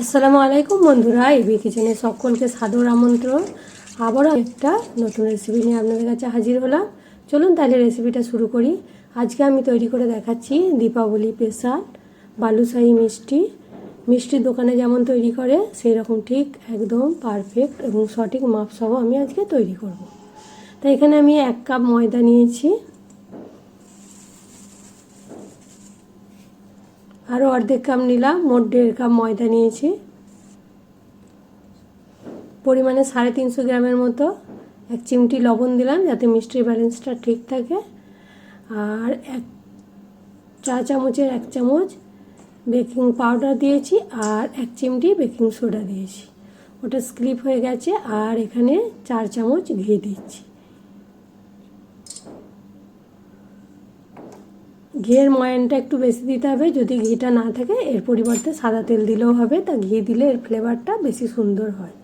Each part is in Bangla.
আসসালামু আলাইকুম বন্ধুরা, এবি কিচেনে সকলকে সাদর আমন্ত্রণ। আবারও একটা নতুন রেসিপি নিয়ে আপনাদের কাছে হাজির হলাম। চলুন তাহলে রেসিপিটা শুরু করি। আজকে আমি তৈরি করে দেখাচ্ছি দীপাবলি স্পেশাল বালুশাহি মিষ্টি। মিষ্টির দোকানে যেমন তৈরি করে সেই রকম ঠিক একদম পারফেক্ট এবং সঠিক মাপসহ আমি আজকে তৈরি করব। তাই এখানে আমি 1 কাপ ময়দা নিয়েছি, আরও অর্ধেক কাপ নিলাম, মোট 1.5 কাপ ময়দা নিয়েছি। পরিমাণে 350 গ্রামের মতো 1 চিমটি লবণ দিলাম যাতে মিষ্টির ব্যালেন্সটা ঠিক থাকে। আর 1 চা চামচের 1 চামচ বেকিং পাউডার দিয়েছি আর 1 চিমটি বেকিং সোডা দিয়েছি, ওটা স্কিপ হয়ে গেছে। আর এখানে 4 চামচ ঘি দিচ্ছি। ঘিয়ের ময়ানটা একটু বেশি দিতে হবে, যদি ঘিটা না থাকে এর পরিবর্তে সাদা তেল দিলেও হবে, তা ঘি দিলে এর ফ্লেভারটা বেশি সুন্দর হয়।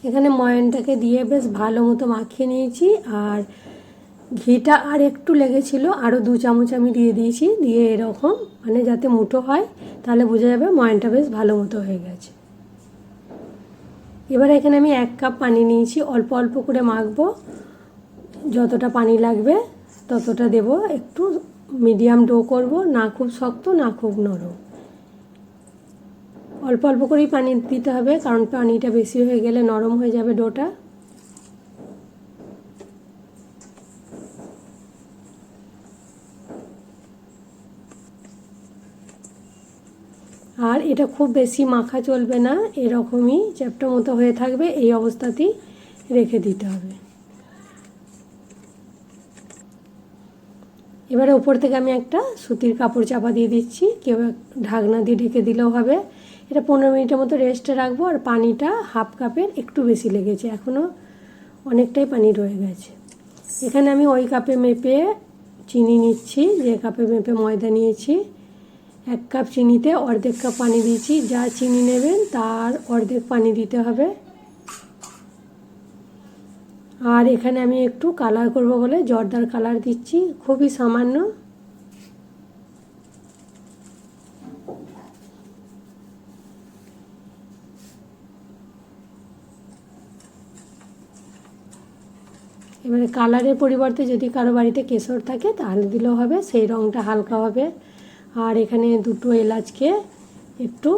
এখানে ময়ানটাকে দিয়ে বেশ ভালো মতো মাখিয়ে নিয়েছি। আর ঘিটা আর একটু লেগেছিল, আরও 2 চামচ আমি দিয়ে দিয়েছি, দিয়ে এরকম মানে যাতে মুঠো হয়, তাহলে বোঝা যাবে ময়ানটা বেশ ভালো মতো হয়ে গেছে। এবার এখানে আমি 1 কাপ পানি নিয়েছি, অল্প অল্প করে মাখবো, যতটা পানি লাগবে ততটা দেব। একটু মিডিয়াম ডো করব, না খুব শক্ত না খুব নরম। অল্প অল্প করেই পানি দিতে হবে, কারণ পানিটা বেশি হয়ে গেলে নরম হয়ে যাবে ডোটা। আর এটা খুব বেশি মাখা চলবে না, এরকমই চ্যাপ্টা মতো হয়ে থাকবে, এই অবস্থাতেই রেখে দিতে হবে। এবারে উপর থেকে আমি একটা সুতির কাপড় চাপা দিয়ে দিচ্ছি, কেউ ঢাকনা দিয়ে ঢেকে দিলেও হবে। এটা 15 মিনিটের মতো রেস্টে রাখবো। আর পানিটা 1/2 কাপের একটু বেশি লেগেছে, এখনও অনেকটাই পানি রয়ে গেছে। এখানে আমি ওই কাপে মেপে চিনি নিচ্ছি, যে কাপে মেপে ময়দা নিয়েছি। 1 কাপ চিনিতে অর্ধেক কাপ পানি দিয়েছি, যা চিনি নেবেন তার অর্ধেক পানি দিতে হবে। আর এখানে আমি একটু কালার করব বলে জর্দার কালার দিচ্ছি, খুবই সামান্য। এবারে কালারের পরিবর্তে যদি কারো বাড়িতে কেশর থাকে তাহলে দিলেও হবে, সেই রঙটা হালকা হবে। আর এখানে 2টো এলাচকে একটু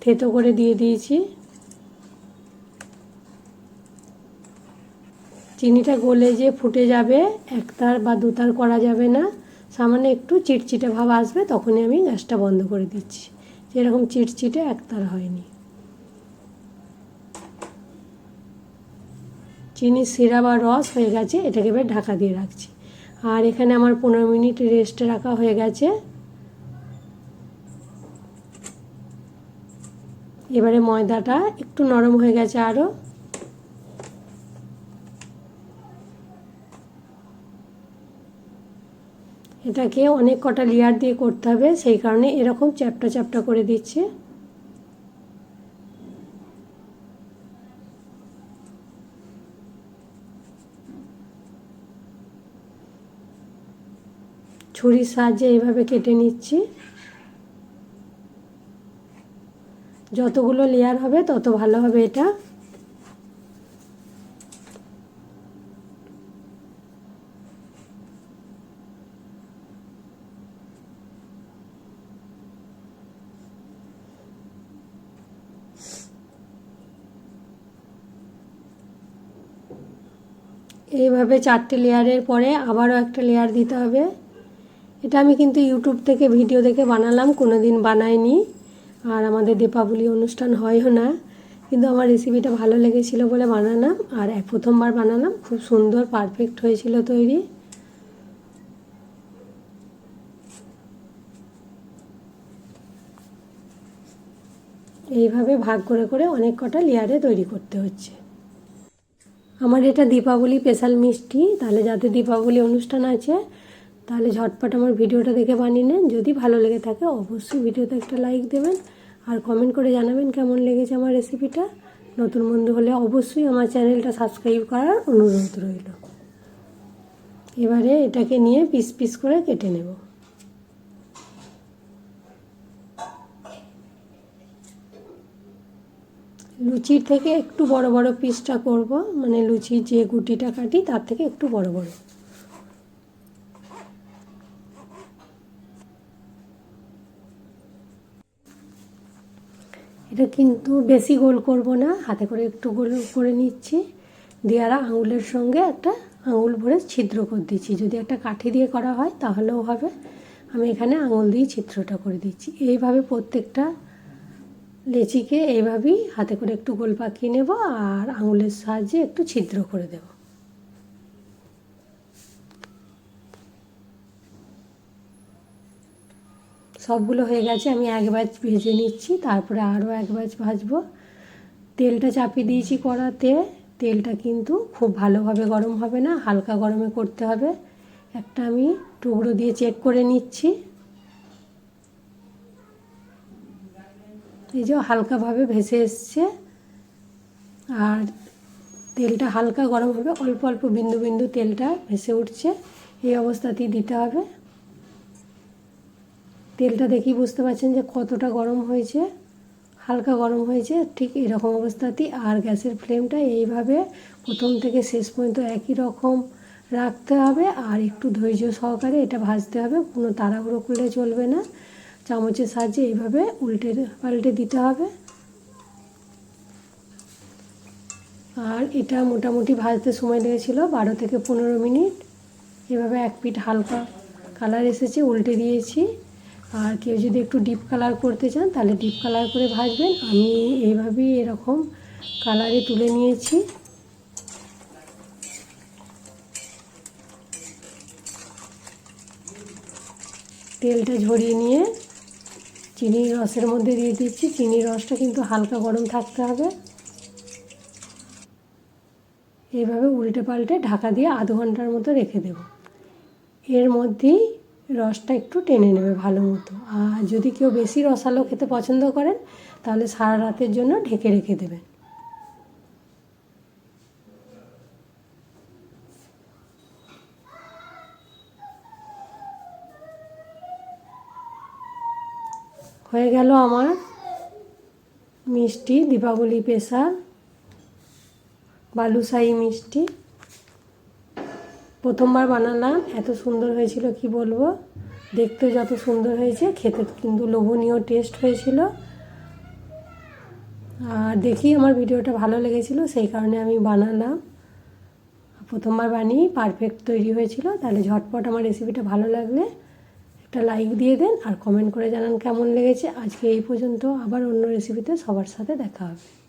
থেতো করে দিয়ে দিয়েছি। চিনিটা গলে যে ফুটে যাবে, 1 তার বা 2 তার করা যাবে না, সামান্য একটু চিটচিটে ভাব আসবে তখনই আমি গ্যাসটা বন্ধ করে দিচ্ছি। যেরকম চিটচিটে 1 তার হয়নি। চিনির শিরা বা রস হয়ে গেছে, এটাকে এবার ঢাকা দিয়ে রাখছি। আর এখানে আমার 15 মিনিট রেস্টে রাখা হয়ে গেছে। এবারে ময়দাটা একটু নরম হয়ে গেছে আরও। এটাকে অনেক কটা লেয়ার দিয়ে করতে হবে, সেই কারণে এরকম চ্যাপ্টা চ্যাপ্টা করে দিচ্ছি। ছুরির সাহায্যে এইভাবে কেটে নিচ্ছি। যতগুলো লেয়ার হবে তত ভালো হবে এটা। এইভাবে 4টে লেয়ারের পরে আবারও একটা লেয়ার দিতে হবে। এটা আমি কিন্তু ইউটিউব থেকে ভিডিও দেখে বানালাম, কোনো দিন বানাইনি। আর আমাদের দীপাবলি অনুষ্ঠান হয়ও না, কিন্তু আমার রেসিপিটা ভালো লেগেছিল বলে বানালাম। আর প্রথমবার বানালাম, খুব সুন্দর পারফেক্ট হয়েছিল তৈরি। এইভাবে ভাগ করে করে অনেক কটা লেয়ারে তৈরি করতে হচ্ছে। আমার এটা দীপাবলি স্পেশাল মিষ্টি, তাহলে যাতে দীপাবলি অনুষ্ঠান আছে তাহলে ঝটপট আমার ভিডিওটা দেখে বানিয়ে নেন। যদি ভালো লেগে থাকে অবশ্যই ভিডিওতে একটা লাইক দেবেন আর কমেন্ট করে জানাবেন কেমন লেগেছে আমার রেসিপিটা। নতুন বন্ধু হলে অবশ্যই আমার চ্যানেলটা সাবস্ক্রাইব করার অনুরোধ রইল। এবারে এটাকে নিয়ে পিস পিস করে কেটে নেব। লুচির থেকে একটু বড় বড় পিসটা করব, মানে লুচির যে গুটিটা কাটি তার থেকে একটু বড় বড়। এটা কিন্তু বেশি গোল করব না, হাতে করে একটু গোল করে নিচ্ছি, দিয়ে আর আঙুলের সঙ্গে একটা আঙুল ভরে ছিদ্র করে দিচ্ছি। যদি একটা কাঠি দিয়ে করা হয় তাহলেও হবে, আমি এখানে আঙুল দিয়ে ছিদ্রটা করে দিচ্ছি। এইভাবে প্রত্যেকটা লেচিকে এইভাবেই হাতে করে একটু গোল পাকিয়ে নেব আর আঙুলের সাহায্যে একটু ছিদ্র করে দেব। সবগুলো হয়ে গেছে, আমি এক ব্যাচ ভেজে নিচ্ছি, তারপরে আরও এক ব্যাচ ভাজবো। তেলটা চাপিয়ে দিয়েছি কড়াতে, তেলটা কিন্তু খুব ভালোভাবে গরম হবে না, হালকা গরমে করতে হবে। একটা আমি টুকরো দিয়ে চেক করে নিচ্ছি, এই যে হালকাভাবে ভেসে এসছে। আর তেলটা হালকা গরম হবে, অল্প অল্প বিন্দু বিন্দু তেলটা ভেসে উঠছে, এই অবস্থাতেই দিতে হবে। তেলটা দেখি বুঝতে পারছেন যে কতটা গরম হয়েছে, হালকা গরম হয়েছে, ঠিক এরকম অবস্থাতেই। আর গ্যাসের ফ্লেমটা এইভাবে প্রথম থেকে শেষ পর্যন্ত একই রকম রাখতে হবে আর একটু ধৈর্য সহকারে এটা ভাজতে হবে, কোনো তাড়াহুড়ো করলে চলবে না। চামচের সাহায্যে এইভাবে উল্টে পাল্টে দিতে হবে। আর এটা মোটামুটি ভাজতে সময় লেগেছিলো 12 থেকে 15 মিনিট। এভাবে এক পিঠ হালকা কালার এসেছে, উল্টে দিয়েছি। আর কেউ যদি একটু ডিপ কালার করতে চান তাহলে ডিপ কালার করে ভাজবেন, আমি এইভাবেই এরকম কালারে তুলে নিয়েছি। তেলটা ঝরিয়ে নিয়ে চিনির রসের মধ্যে দিয়ে দিচ্ছি। চিনির রসটা কিন্তু হালকা গরম থাকতে হবে। এইভাবে উল্টে পাল্টে ঢাকা দিয়ে আধ ঘন্টার মতো রেখে দেব। এর মধ্যেই রসটা একটু টেনে নেবে ভালো মতো। আর যদি কেউ বেশি রসালো খেতে পছন্দ করেন তাহলে সারা রাতের জন্য ঢেকে রেখে দেবেন। হয়ে গেল আমার মিষ্টি, দীপাবলি স্পেশাল বালুশাহি মিষ্টি। প্রথমবার বানালাম, এত সুন্দর হয়েছিল কি বলবো। দেখতে যত সুন্দর হয়েছে খেতে কিন্তু লোভনীয় টেস্ট হয়েছিল। আর দেখি আমার ভিডিওটা ভালো লেগেছিল, সেই কারণে আমি বানালাম। প্রথমবার বানিয়ে পারফেক্ট তৈরি হয়েছিল। তাহলে ঝটপট আমার রেসিপিটা ভালো লাগলে একটা লাইক দিয়ে দেন আর কমেন্ট করে জানান কেমন লেগেছে। আজকে এই পর্যন্ত, আবার অন্য রেসিপিতে সবার সাথে দেখা হবে।